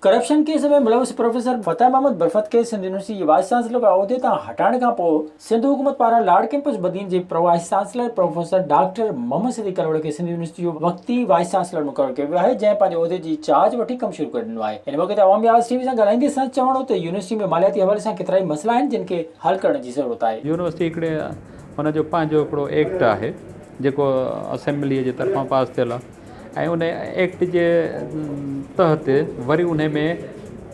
Corruption case में मुलविस professor फतेह महमद बरफत खे Sindh university wise chancellor का उहिदे तां हटाइण खां पोइ सिंध हुकूमत पारां लॉर्ड कैंपस बदिन जे vice chancellor professor doctor Mohammad Siddique करोड़ खे सिंध यूनिवर्सिटी जो वक्ती वाइस चांसलर मुक़ररु कयो वियो आहे, जंहिं पंहिंजे उहिदे जी चार्ज वठी कमु शुरू करे ॾिनो आहे। हिन मौक़े ते अवामी आवाज़ टीवी सां ॻाल्हाईंदे संदसि चवणो त यूनिवर्सिटी में मालियाती हवाले सां केतिरा ई मसइला आहिनि जिन खे हल करण जी ज़रूरत आहे। यूनिवर्सिटी हिकिड़े हुनजो पंहिंजो हिकिड़ो एक्ट आहे जेको असेंबलीअ जे तरफ़ां पास थियल आहे ऐं उन एक्ट जे तहत वरी उन में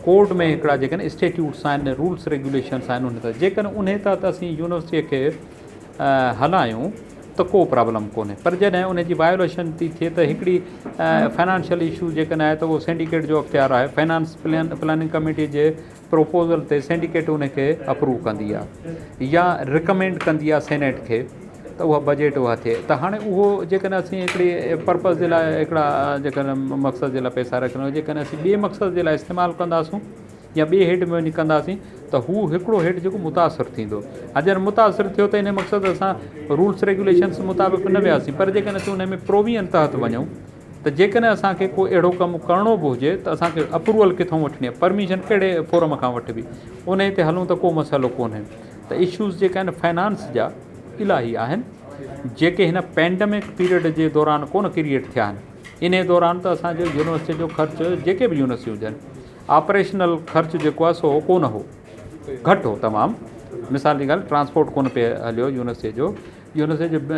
कोर्ट में हिकिड़ा जेके आहिनि स्टेट्यूट्स आहिनि, रूल्स रेगुलेशन्स आहिनि उन तहत, जेकॾहिं उन तहत असीं यूनिवर्सिटीअ खे हलायूं त को प्रॉब्लम कोन्हे। पर जॾहिं उन जी वायोलेशन थी थिए त हिकिड़ी फाइनेंशियल इशू जेकॾहिं आहे त उहो सिंडिकेट जो अख़्तियार आहे। फाइनेंस प्लानिंग कमेटी जे प्रोपोज़ल ते सिंडिकेट उनखे अप्रूव कंदी आहे या रिकमेंड कंदी आहे सेनेट खे त उहा बजट उहा थिए। त हाणे उहो जेकॾहिं असीं हिकिड़ी पर्पज़ जे लाइ हिकिड़ा जेकॾहिं मक़सद जे लाइ पैसा रखंदा, जेकॾहिं असीं ॿिए मक़सद जे लाइ इस्तेमालु कंदासूं या ॿिए हेड में वञी कंदासीं त हू हिकिड़ो हेड जेको मुतासिर थींदो। अगरि मुतासिर थियो त इन मक़सद सां रूल्स रेगुलेशन्स मुताबिक़ न वियासीं, पर जेकॾहिं असीं उन में प्रोविजन तहत वञूं त जेकॾहिं असांखे को अहिड़ो कमु करिणो बि हुजे त असांखे अप्रूवल किथां वठणी आहे, परमिशन कहिड़े फोरम खां वठिबी, उन ते हलूं त को मसइलो कोन्हे। त इशूज़ जेके आहिनि फाइनेंस जा इलाही आहिनि जेके हिन पैंडमिक पीरियड जे दौरान कोन क्रिएट थिया आहिनि। इन दौरान त असांजो यूनिवर्सिटी जो ख़र्चु जेके बि यूनिवर्सिटी हुजनि, ऑपरेशनल ख़र्चु जेको आहे सो कोन हो, घटि हो तमामु। मिसाल जी ॻाल्हि, ट्रांसपोर्ट कोन पिए हलियो यूनिवर्सिटी जो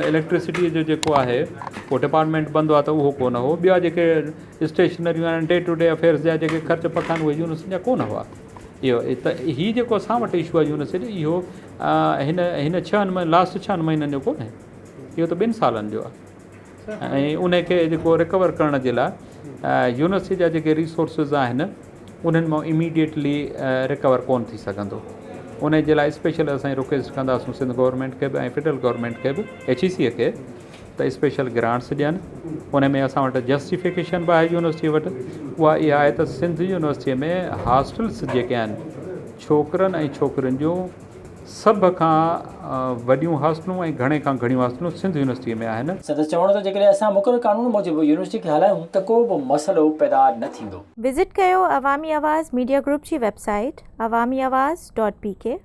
इलेक्ट्रिसिटीअ जो जेको आहे उहो डिपार्टमेंट बंदि आहे त उहो कोन हो। ॿिया जेके स्टेशनरियूं आहिनि, डे टू डे अफेयर्स जा जेके ख़र्च पका आहिनि उहे यूनिवर्सिटी जा कोन हुआ। इहो त हीअ जेको असां वटि इशू आहे यूनिवर्सिटी, इहो हिन 6 लास्ट 6 महीननि जो कोन्हे, इहो त 2 सालनि जो आहे। ऐं उनखे जेको रिकवर करण जे लाइ यूनिवर्सिटी जा जेके रिसोर्सिस आहिनि उन्हनि मां इमीडिएटली रिकवर कोन थी सघंदो। उन जे लाइ स्पेशल असां रिक्वेस्ट कंदासीं सिंध गवर्नमेंट खे बि ऐं फेडरल गवर्नमेंट खे बि, HEC खे, त स्पेशल ग्रांट्स ॾियनि। उन में असां वटि जस्टिफिकेशन बि आहे यूनिवर्सिटी वटि, उहा इहा आहे त सिंध यूनिवर्सिटीअ में हॉस्टल्स जेके आहिनि छोकिरनि ऐं छोकिरियुनि जूं सभ खां वॾियूं हॉस्टलूं ऐं घणे खां घणियूं हॉस्टलूं सिंध यूनिवर्सिटीअ में आहिनि। संदसि चवणो त जेकॾहिं असां मुक़ररु कानून मूजिबि यूनिवर्सिटी खे हलायूं त को बि मसइलो पैदा न थींदो। विज़िट कयो अवामी आवाज़ मीडिया ग्रुप जी वेबसाइट awamiawaz.pk